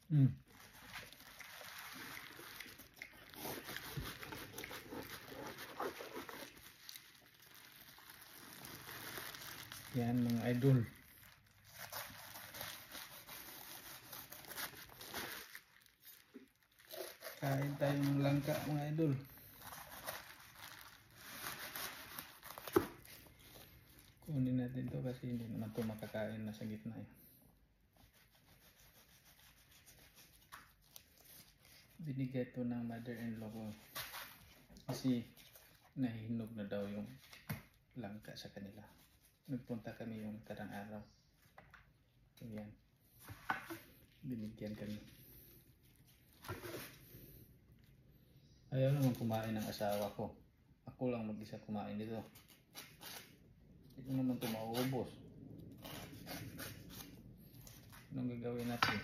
Mm. Yan mga idol. Kain tayo ng langka mga idol. Kunin natin to kasi hindi naman to makakain na sa gitna eh. Binigay to ng mother-in-law ko kasi nahihinog na daw yung langka sa kanila. Nagpunta kami yung karang araw. So yan, binigyan kami. Ayaw naman kumain ng asawa ko. Ako lang mag-isa kumain dito. Hindi ko naman ito mauubos. Anong gagawin natin?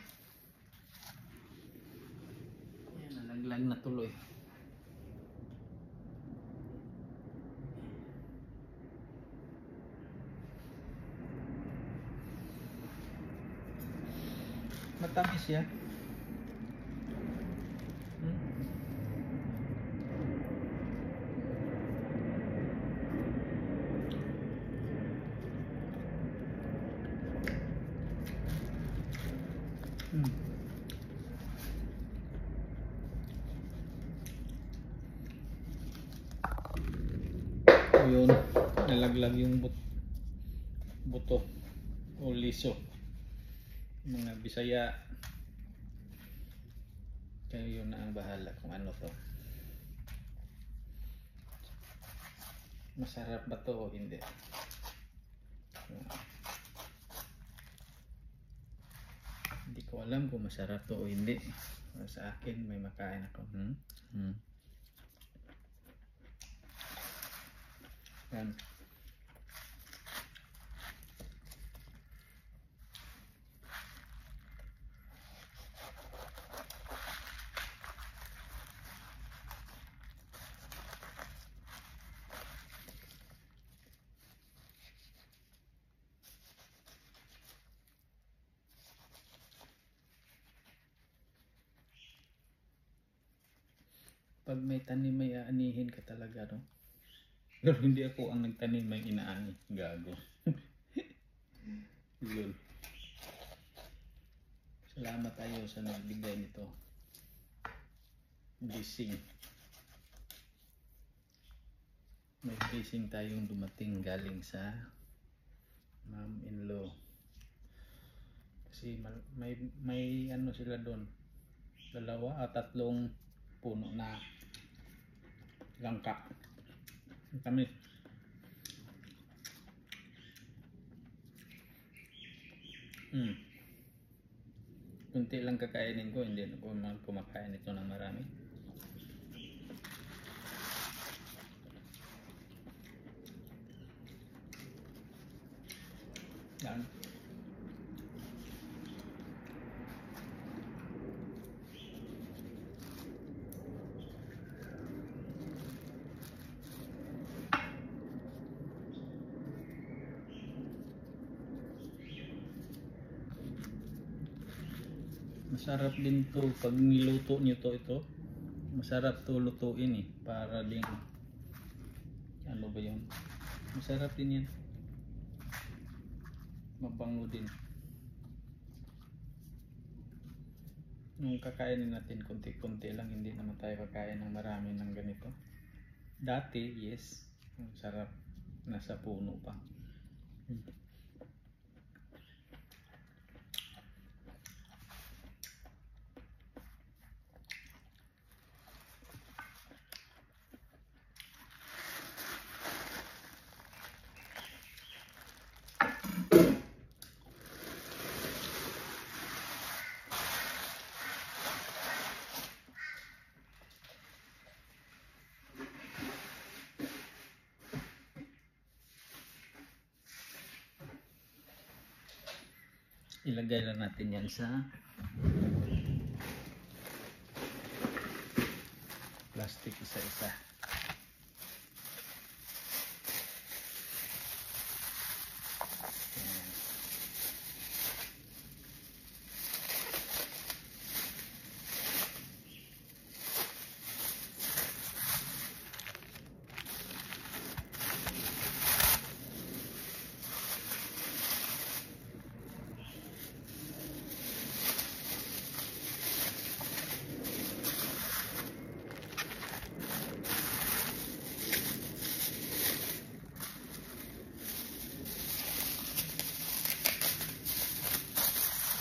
Yan, nalaglag na tuloy. Matamis siya. Yun, nalaglag yung buto o liso. Mga Bisaya, kayo na ang bahala kung ano to. Masarap ba to o hindi? Hindi ko alam kung masarap to o hindi. Sa akin may makain ako. Yan. Pag may tanim may aanihin ka talaga, no? Pero hindi ako ang nagtanim may inaani. Gago. Lol. Salamat tayo sa nagbigay nito. Blessing. May blessing tayong dumating galing sa mom-in-law. Kasi may ano sila doon. 2 o 3 puno na langka. Kami kunti lang kakainin ko, hindi na kumakain ito ng marami. Yan. Masarap din to pag niluto nyo ito. Masarap to lutuin eh. Para din, ano ba yun? Masarap din yan. Mabango din. Nung kakainin natin konti-konti lang, hindi naman tayo kakain ng marami ng ganito. Dati, yes. Ang sarap. Nasa puno pa. Ilagay lang natin yan sa plastic isa-isa.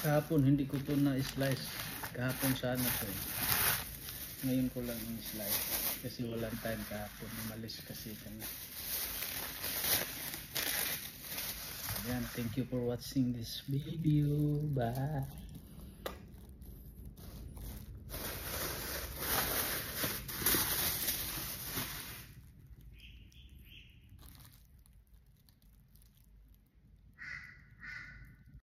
Kahapon hindi ko to na-slice. Kahapon sana to eh. Ngayon ko lang in-slice. Kasi walang time kahapon. Umalis kasi kami. Ayan, thank you for watching this video. Bye!